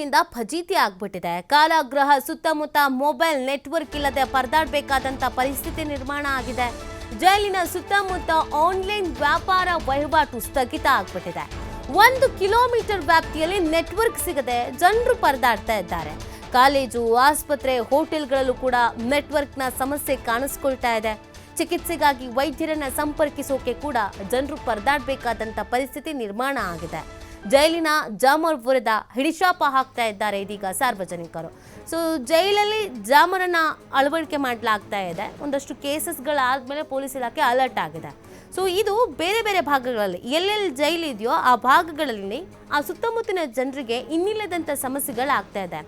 ಇಂದ ಫಜೀತಿ ಆಗ್ಬಿಟ್ಟಿದೆ. ಕಾರಾಗೃಹ ಸುತ್ತಮುತ್ತ ಮೊಬೈಲ್ ನೆಟ್ವರ್ಕ್ ಇಲ್ಲದೆ ಪರದಾಡಬೇಕಾದಂತ ಪರಿಸ್ಥಿತಿ ನಿರ್ಮಾಣ ಆಗಿದೆ. ಜೈಲಿನ ಸುತ್ತಮುತ್ತ ಆನ್ಲೈನ್ ವ್ಯಾಪಾರ ವಹಿವಾಟು ಸ್ಥಗಿತ ಆಗ್ಬಿಟ್ಟಿದೆ. 1 ಕಿಲೋಮೀಟರ್ ವ್ಯಾಪ್ತಿಯಲ್ಲಿ ನೆಟ್ವರ್ಕ್ ಸಿಗದೆ ಜನರು ಪರದಾಡ್ತಾ ಇದ್ದಾರೆ. ಕಾಲೇಜು, ಆಸ್ಪತ್ರೆ, ಹೋಟೆಲ್ಗಳಲ್ಲೂ ಕೂಡ ನೆಟ್ವರ್ಕ್ನ ಸಮಸ್ಯೆ ಕಾಣಿಸ್ಕೊಳ್ತಾ ಇದೆ. ಚಿಕಿತ್ಸೆಗಾಗಿ ವೈದ್ಯರನ್ನ ಸಂಪರ್ಕಿಸೋಕೆ ಕೂಡ ಜನರು ಪರದಾಡಬೇಕಾದಂತ ಪರಿಸ್ಥಿತಿ ನಿರ್ಮಾಣ ಆಗಿದೆ. ಜೈಲಿನ ಜಾಮರ್ಪುರದ ಹಿಡಿಶಾಪ ಹಾಕ್ತಾ ಇದ್ದಾರೆ ಇದೀಗ ಸಾರ್ವಜನಿಕರು. ಸೊ ಜೈಲಲ್ಲಿ ಜಾಮರನ್ನ ಅಳವಡಿಕೆ ಮಾಡಲಾಗ್ತಾ ಇದೆ. ಒಂದಷ್ಟು ಕೇಸಸ್ಗಳಾದ್ಮೇಲೆ ಪೊಲೀಸ್ ಇಲಾಖೆ ಅಲರ್ಟ್ ಆಗಿದೆ. ಸೊ ಇದು ಬೇರೆ ಬೇರೆ ಭಾಗಗಳಲ್ಲಿ ಎಲ್ಲೆಲ್ಲಿ ಜೈಲು ಇದೆಯೋ ಆ ಭಾಗಗಳಲ್ಲಿ ಆ ಸುತ್ತಮುತ್ತಲಿನ ಜನರಿಗೆ ಇನ್ನಿಲ್ಲದಂಥ ಸಮಸ್ಯೆಗಳಾಗ್ತಾ ಇದೆ.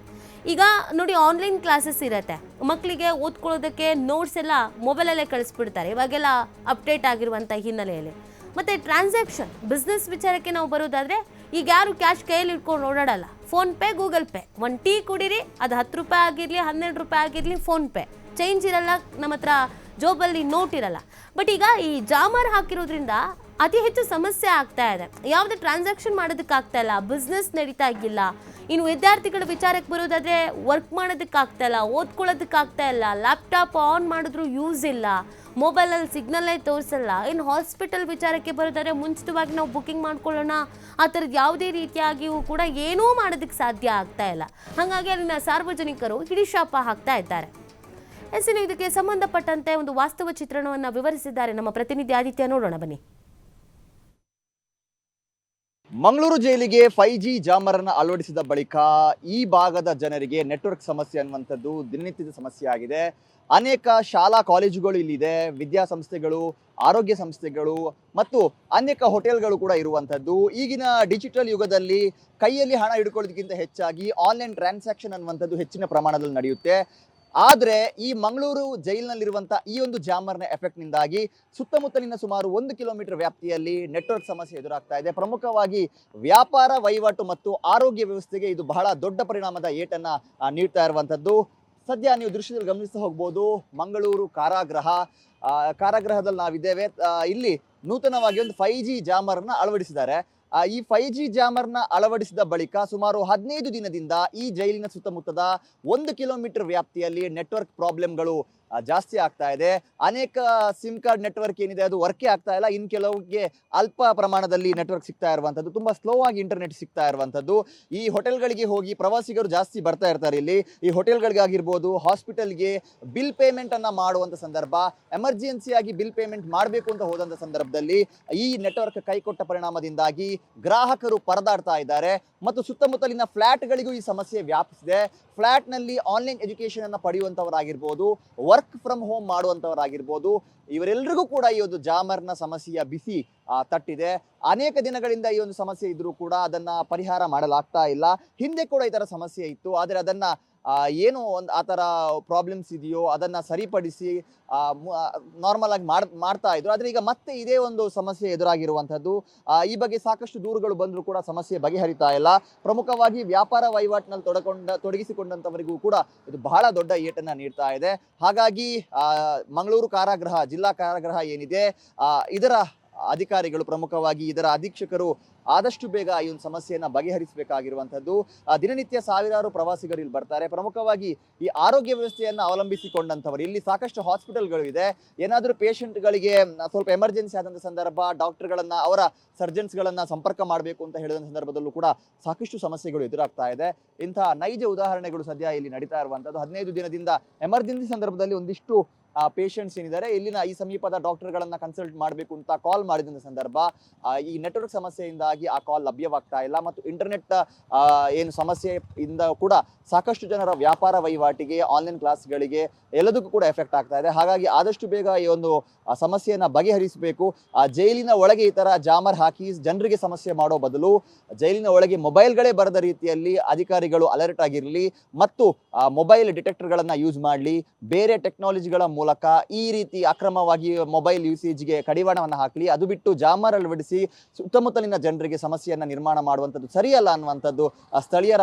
ಈಗ ನೋಡಿ, ಆನ್ಲೈನ್ ಕ್ಲಾಸಸ್ ಇರುತ್ತೆ, ಮಕ್ಕಳಿಗೆ ಓದ್ಕೊಳ್ಳೋದಕ್ಕೆ ನೋಟ್ಸ್ ಎಲ್ಲ ಮೊಬೈಲಲ್ಲೇ ಕಳಿಸ್ಬಿಡ್ತಾರೆ ಇವಾಗೆಲ್ಲ ಅಪ್ಡೇಟ್ ಆಗಿರುವಂಥ ಹಿನ್ನೆಲೆಯಲ್ಲಿ. ಮತ್ತು ಟ್ರಾನ್ಸಾಕ್ಷನ್ ಬಿಸ್ನೆಸ್ ವಿಚಾರಕ್ಕೆ ನಾವು ಬರೋದಾದರೆ ಈಗ ಯಾರು ಕ್ಯಾಶ್ ಕೈಯಲ್ಲಿ ಇಟ್ಕೊಂಡು ಓಡಾಡಲ್ಲ. ಫೋನ್ಪೇ, ಗೂಗಲ್ ಪೇ, ಒಂದು ಟೀ ಕುಡೀರಿ, ಅದು 10 ರೂಪಾಯಿ ಆಗಿರಲಿ, 12 ರೂಪಾಯಿ ಆಗಿರಲಿ, ಫೋನ್ಪೇ. ಚೇಂಜ್ ಇರಲ್ಲ, ನಮ್ಮ ಹತ್ರ ಜೋಬಲ್ಲಿ ನೋಟ್ ಇರಲ್ಲ. ಬಟ್ ಈಗ ಈ ಜಾಮರ್ ಹಾಕಿರೋದ್ರಿಂದ ಅತಿ ಹೆಚ್ಚು ಸಮಸ್ಯೆ ಆಗ್ತಾ ಇದೆ. ಯಾವುದೇ ಟ್ರಾನ್ಸಾಕ್ಷನ್ ಮಾಡೋದಕ್ಕಾಗ್ತಾ ಇಲ್ಲ, ಬಿಸ್ನೆಸ್ ನಡೀತಾ ಇಲ್ಲ. ಇನ್ನು ವಿದ್ಯಾರ್ಥಿಗಳ ವಿಚಾರಕ್ಕೆ ಬರೋದಾದರೆ ವರ್ಕ್ ಮಾಡೋದಕ್ಕಾಗ್ತಾ ಇಲ್ಲ, ಓದ್ಕೊಳ್ಳೋದಕ್ಕಾಗ್ತಾ ಇಲ್ಲ. ಲ್ಯಾಪ್ಟಾಪ್ ಆನ್ ಮಾಡಿದ್ರು ಯೂಸ್ ಇಲ್ಲ, ಮೊಬೈಲಲ್ಲಿ ಸಿಗ್ನಲ್ಲೇ ತೋರಿಸಲ್ಲ. ಇನ್ನು ಹಾಸ್ಪಿಟಲ್ ವಿಚಾರಕ್ಕೆ ಬರೋದಾದರೆ ಮುಂಚಿತವಾಗಿ ನಾವು ಬುಕ್ಕಿಂಗ್ ಮಾಡ್ಕೊಳ್ಳೋಣ, ಆ ಥರದ್ದು ಯಾವುದೇ ರೀತಿಯಾಗಿಯೂ ಕೂಡ ಏನೂ ಮಾಡೋದಕ್ಕೆ ಸಾಧ್ಯ ಆಗ್ತಾ ಇಲ್ಲ. ಹಾಗಾಗಿ ಅಲ್ಲಿನ ಸಾರ್ವಜನಿಕರು ಹಿಡಿಶಾಪ ಹಾಕ್ತಾ ಇದ್ದಾರೆ. ಇನ್ನು ಇದಕ್ಕೆ ಸಂಬಂಧಪಟ್ಟಂತೆ ಒಂದು ವಾಸ್ತವ ಚಿತ್ರಣವನ್ನು ವಿವರಿಸಿದ್ದಾರೆ ನಮ್ಮ ಪ್ರತಿನಿಧಿ ಆದಿತ್ಯ. ನೋಡೋಣ ಬನ್ನಿ. ಮಂಗಳೂರು ಜೈಲಿಗೆ 5G ಜಾಮರನ್ನು ಅಳವಡಿಸಿದ ಬಳಿಕ ಈ ಭಾಗದ ಜನರಿಗೆ ನೆಟ್ವರ್ಕ್ ಸಮಸ್ಯೆ ಅನ್ನುವಂಥದ್ದು ದಿನನಿತ್ಯದ ಸಮಸ್ಯೆ ಆಗಿದೆ. ಅನೇಕ ಶಾಲಾ ಕಾಲೇಜುಗಳು ಇಲ್ಲಿದೆ, ವಿದ್ಯಾಸಂಸ್ಥೆಗಳು, ಆರೋಗ್ಯ ಸಂಸ್ಥೆಗಳು ಮತ್ತು ಅನೇಕ ಹೋಟೆಲ್ಗಳು ಕೂಡ ಇರುವಂಥದ್ದು. ಈಗಿನ ಡಿಜಿಟಲ್ ಯುಗದಲ್ಲಿ ಕೈಯಲ್ಲಿ ಹಣ ಹಿಡ್ಕೊಳ್ಳೋದಕ್ಕಿಂತ ಹೆಚ್ಚಾಗಿ ಆನ್ಲೈನ್ ಟ್ರಾನ್ಸಾಕ್ಷನ್ ಅನ್ನುವಂಥದ್ದು ಹೆಚ್ಚಿನ ಪ್ರಮಾಣದಲ್ಲಿ ನಡೆಯುತ್ತೆ. ಆದರೆ ಈ ಮಂಗಳೂರು ಜೈಲಿನಲ್ಲಿರುವಂಥ ಈ ಒಂದು ಜಾಮರ್ನ ಎಫೆಕ್ಟ್ನಿಂದಾಗಿ ಸುತ್ತಮುತ್ತಲಿನ ಸುಮಾರು 1 ಕಿಲೋಮೀಟರ್ ವ್ಯಾಪ್ತಿಯಲ್ಲಿ ನೆಟ್ವರ್ಕ್ ಸಮಸ್ಯೆ ಎದುರಾಗ್ತಾ ಇದೆ. ಪ್ರಮುಖವಾಗಿ ವ್ಯಾಪಾರ ವಹಿವಾಟು ಮತ್ತು ಆರೋಗ್ಯ ವ್ಯವಸ್ಥೆಗೆ ಇದು ಬಹಳ ದೊಡ್ಡ ಪರಿಣಾಮದ ಏಟನ್ನು ನೀಡ್ತಾ ಇರುವಂಥದ್ದು. ಸದ್ಯ ನೀವು ದೃಶ್ಯದಲ್ಲಿ ಗಮನಿಸ್ತಾ ಹೋಗ್ಬೋದು, ಮಂಗಳೂರು ಕಾರಾಗೃಹದಲ್ಲಿ ನಾವಿದ್ದೇವೆ. ಇಲ್ಲಿ ನೂತನವಾಗಿ ಒಂದು 5G ಜಾಮರ್ನ ಅಳವಡಿಸಿದ್ದಾರೆ. ಈ 5G ಜಾಮರ್ನ ಅಳವಡಿಸಿದ ಬಳಿಕ ಸುಮಾರು 15 ದಿನದಿಂದ ಈ ಜೈಲಿನ ಸುತ್ತಮುತ್ತದ 1 ಕಿಲೋಮೀಟರ್ ವ್ಯಾಪ್ತಿಯಲ್ಲಿ ನೆಟ್ವರ್ಕ್ ಪ್ರಾಬ್ಲಮ್ಗಳು ಜಾಸ್ತಿ ಆಗ್ತಾ ಇದೆ. ಅನೇಕ ಸಿಮ್ ಕಾರ್ಡ್ ನೆಟ್ವರ್ಕ್ ಏನಿದೆ ಅದು ವರ್ಕೇ ಆಗ್ತಾ ಇಲ್ಲ. ಇನ್ನು ಕೆಲವರಿಗೆ ಅಲ್ಪ ಪ್ರಮಾಣದಲ್ಲಿ ನೆಟ್ವರ್ಕ್ ಸಿಗ್ತಾ ಇರುವಂಥದ್ದು, ತುಂಬ ಸ್ಲೋ ಆಗಿ ಇಂಟರ್ನೆಟ್ ಸಿಗ್ತಾ ಇರುವಂಥದ್ದು. ಈ ಹೋಟೆಲ್ಗಳಿಗೆ ಹೋಗಿ ಪ್ರವಾಸಿಗರು ಜಾಸ್ತಿ ಬರ್ತಾ ಇರ್ತಾರೆ. ಇಲ್ಲಿ ಈ ಹೋಟೆಲ್ಗಳಿಗಾಗಿರ್ಬೋದು, ಹಾಸ್ಪಿಟಲ್ಗೆ ಬಿಲ್ ಪೇಮೆಂಟನ್ನು ಮಾಡುವಂಥ ಸಂದರ್ಭ, ಎಮರ್ಜೆನ್ಸಿಯಾಗಿ ಬಿಲ್ ಪೇಮೆಂಟ್ ಮಾಡಬೇಕು ಅಂತ ಹೋದಂಥ ಸಂದರ್ಭದಲ್ಲಿ ಈ ನೆಟ್ವರ್ಕ್ ಕೈಕೊಟ್ಟ ಪರಿಣಾಮದಿಂದಾಗಿ ಗ್ರಾಹಕರು ಪರದಾಡ್ತಾ ಇದ್ದಾರೆ. ಮತ್ತು ಸುತ್ತಮುತ್ತಲಿನ ಫ್ಲ್ಯಾಟ್ಗಳಿಗೂ ಈ ಸಮಸ್ಯೆ ವ್ಯಾಪಿಸಿದೆ. ಫ್ಲ್ಯಾಟ್ನಲ್ಲಿ ಆನ್ಲೈನ್ ಎಜುಕೇಷನ್ ಅನ್ನು ಪಡೆಯುವಂಥವರಾಗಿರ್ಬೋದು, ವರ್ಕ್ ಫ್ರಮ್ ಹೋಮ್ ಮಾಡುವಂಥವರಾಗಿರ್ಬೋದು, ಇವರೆಲ್ಲರಿಗೂ ಕೂಡ ಈ ಒಂದು ಜಾಮರ್ನ ಸಮಸ್ಯೆಯ ಬಿಸಿ ತಟ್ಟಿದೆ. ಅನೇಕ ದಿನಗಳಿಂದ ಈ ಒಂದು ಸಮಸ್ಯೆ ಇದ್ರೂ ಕೂಡ ಅದನ್ನು ಪರಿಹಾರ ಮಾಡಲಾಗ್ತಾ ಇಲ್ಲ. ಹಿಂದೆ ಕೂಡ ಈ ಥರ ಸಮಸ್ಯೆ ಇತ್ತು, ಆದರೆ ಅದನ್ನು ಏನು ಒಂದು ಆ ಥರ ಪ್ರಾಬ್ಲಮ್ಸ್ ಇದೆಯೋ ಅದನ್ನು ಸರಿಪಡಿಸಿ ನಾರ್ಮಲ್ ಆಗಿ ಮಾಡ್ತಾ ಇದ್ರು. ಆದರೆ ಈಗ ಮತ್ತೆ ಇದೇ ಒಂದು ಸಮಸ್ಯೆ ಎದುರಾಗಿರುವಂಥದ್ದು. ಈ ಬಗ್ಗೆ ಸಾಕಷ್ಟು ದೂರುಗಳು ಬಂದರೂ ಕೂಡ ಸಮಸ್ಯೆ ಬಗೆಹರಿತಾ ಇಲ್ಲ. ಪ್ರಮುಖವಾಗಿ ವ್ಯಾಪಾರ ವಹಿವಾಟಿನಲ್ಲಿ ತೊಡಗಿಸಿಕೊಂಡಂಥವರಿಗೂ ಕೂಡ ಇದು ಬಹಳ ದೊಡ್ಡ ಏಟನ್ನು ನೀಡ್ತಾ ಇದೆ. ಹಾಗಾಗಿ ಮಂಗಳೂರು ಜಿಲ್ಲಾ ಕಾರಾಗೃಹ ಏನಿದೆ, ಇದರ ಅಧಿಕಾರಿಗಳು, ಪ್ರಮುಖವಾಗಿ ಇದರ ಅಧೀಕ್ಷಕರು ಆದಷ್ಟು ಬೇಗ ಈ ಒಂದು ಸಮಸ್ಯೆಯನ್ನು ಬಗೆಹರಿಸಬೇಕಾಗಿರುವಂಥದ್ದು. ದಿನನಿತ್ಯ ಸಾವಿರಾರು ಪ್ರವಾಸಿಗರು ಇಲ್ಲಿ ಬರ್ತಾರೆ. ಪ್ರಮುಖವಾಗಿ ಈ ಆರೋಗ್ಯ ವ್ಯವಸ್ಥೆಯನ್ನು ಅವಲಂಬಿಸಿಕೊಂಡಂಥವರು, ಇಲ್ಲಿ ಸಾಕಷ್ಟು ಹಾಸ್ಪಿಟಲ್ಗಳು ಇದೆ. ಏನಾದರೂ ಪೇಷಂಟ್ಗಳಿಗೆ ಸ್ವಲ್ಪ ಎಮರ್ಜೆನ್ಸಿ ಆದಂಥ ಸಂದರ್ಭ, ಡಾಕ್ಟರ್ಗಳನ್ನು, ಅವರ ಸರ್ಜನ್ಸ್ಗಳನ್ನು ಸಂಪರ್ಕ ಮಾಡಬೇಕು ಅಂತ ಹೇಳಿದ ಸಂದರ್ಭದಲ್ಲೂ ಕೂಡ ಸಾಕಷ್ಟು ಸಮಸ್ಯೆಗಳು ಎದುರಾಗ್ತಾ ಇದೆ. ಇಂತಹ ನೈಜ ಉದಾಹರಣೆಗಳು ಸದ್ಯ ಇಲ್ಲಿ ನಡೀತಾ ಇರುವಂಥದ್ದು. 15 ದಿನದಿಂದ ಎಮರ್ಜೆನ್ಸಿ ಸಂದರ್ಭದಲ್ಲಿ ಒಂದಿಷ್ಟು ಪೇಷಂಟ್ಸ್ ಏನಿದ್ದಾರೆ ಇಲ್ಲಿನ ಈ ಸಮೀಪದ ಡಾಕ್ಟರ್ಗಳನ್ನು ಕನ್ಸಲ್ಟ್ ಮಾಡಬೇಕು ಅಂತ ಕಾಲ್ ಮಾಡಿದಂಥ ಸಂದರ್ಭ ಈ ನೆಟ್ವರ್ಕ್ ಸಮಸ್ಯೆಯಿಂದಾಗಿ ಆ ಕಾಲ್ ಲಭ್ಯವಾಗ್ತಾ ಇಲ್ಲ. ಮತ್ತು ಇಂಟರ್ನೆಟ್ ಏನು ಸಮಸ್ಯೆಯಿಂದ ಕೂಡ ಸಾಕಷ್ಟು ಜನರ ವ್ಯಾಪಾರ ವಹಿವಾಟಿಗೆ, ಆನ್ಲೈನ್ ಕ್ಲಾಸ್ಗಳಿಗೆ ಎಲ್ಲದಕ್ಕೂ ಕೂಡ ಎಫೆಕ್ಟ್ ಆಗ್ತಾ ಇದೆ. ಹಾಗಾಗಿ ಆದಷ್ಟು ಬೇಗ ಈ ಒಂದು ಸಮಸ್ಯೆಯನ್ನು ಬಗೆಹರಿಸಬೇಕು. ಜೈಲಿನ ಒಳಗೆ ಈ ಥರ ಜಾಮರ್ ಹಾಕಿ ಜನರಿಗೆ ಸಮಸ್ಯೆ ಮಾಡೋ ಬದಲು ಜೈಲಿನ ಒಳಗೆ ಮೊಬೈಲ್ಗಳೇ ಬರದ ರೀತಿಯಲ್ಲಿ ಅಧಿಕಾರಿಗಳು ಅಲರ್ಟ್ ಆಗಿರಲಿ ಮತ್ತು ಮೊಬೈಲ್ ಡಿಟೆಕ್ಟರ್ಗಳನ್ನು ಯೂಸ್ ಮಾಡಲಿ. ಬೇರೆ ಟೆಕ್ನಾಲಜಿಗಳ ಮೂಲಕ ಈ ರೀತಿ ಅಕ್ರಮವಾಗಿ ಮೊಬೈಲ್ ಯೂಸೇಜ್ಗೆ ಕಡಿವಾಣವನ್ನು ಹಾಕಲಿ. ಅದು ಬಿಟ್ಟು ಜಾಮರ್ ಅಳವಡಿಸಿ ಸುತ್ತಮುತ್ತಲಿನ ಜನರಿಗೆ ಸಮಸ್ಯೆಯನ್ನು ನಿರ್ಮಾಣ ಮಾಡುವಂಥದ್ದು ಸರಿಯಲ್ಲ ಅನ್ನುವಂಥದ್ದು ಸ್ಥಳೀಯರ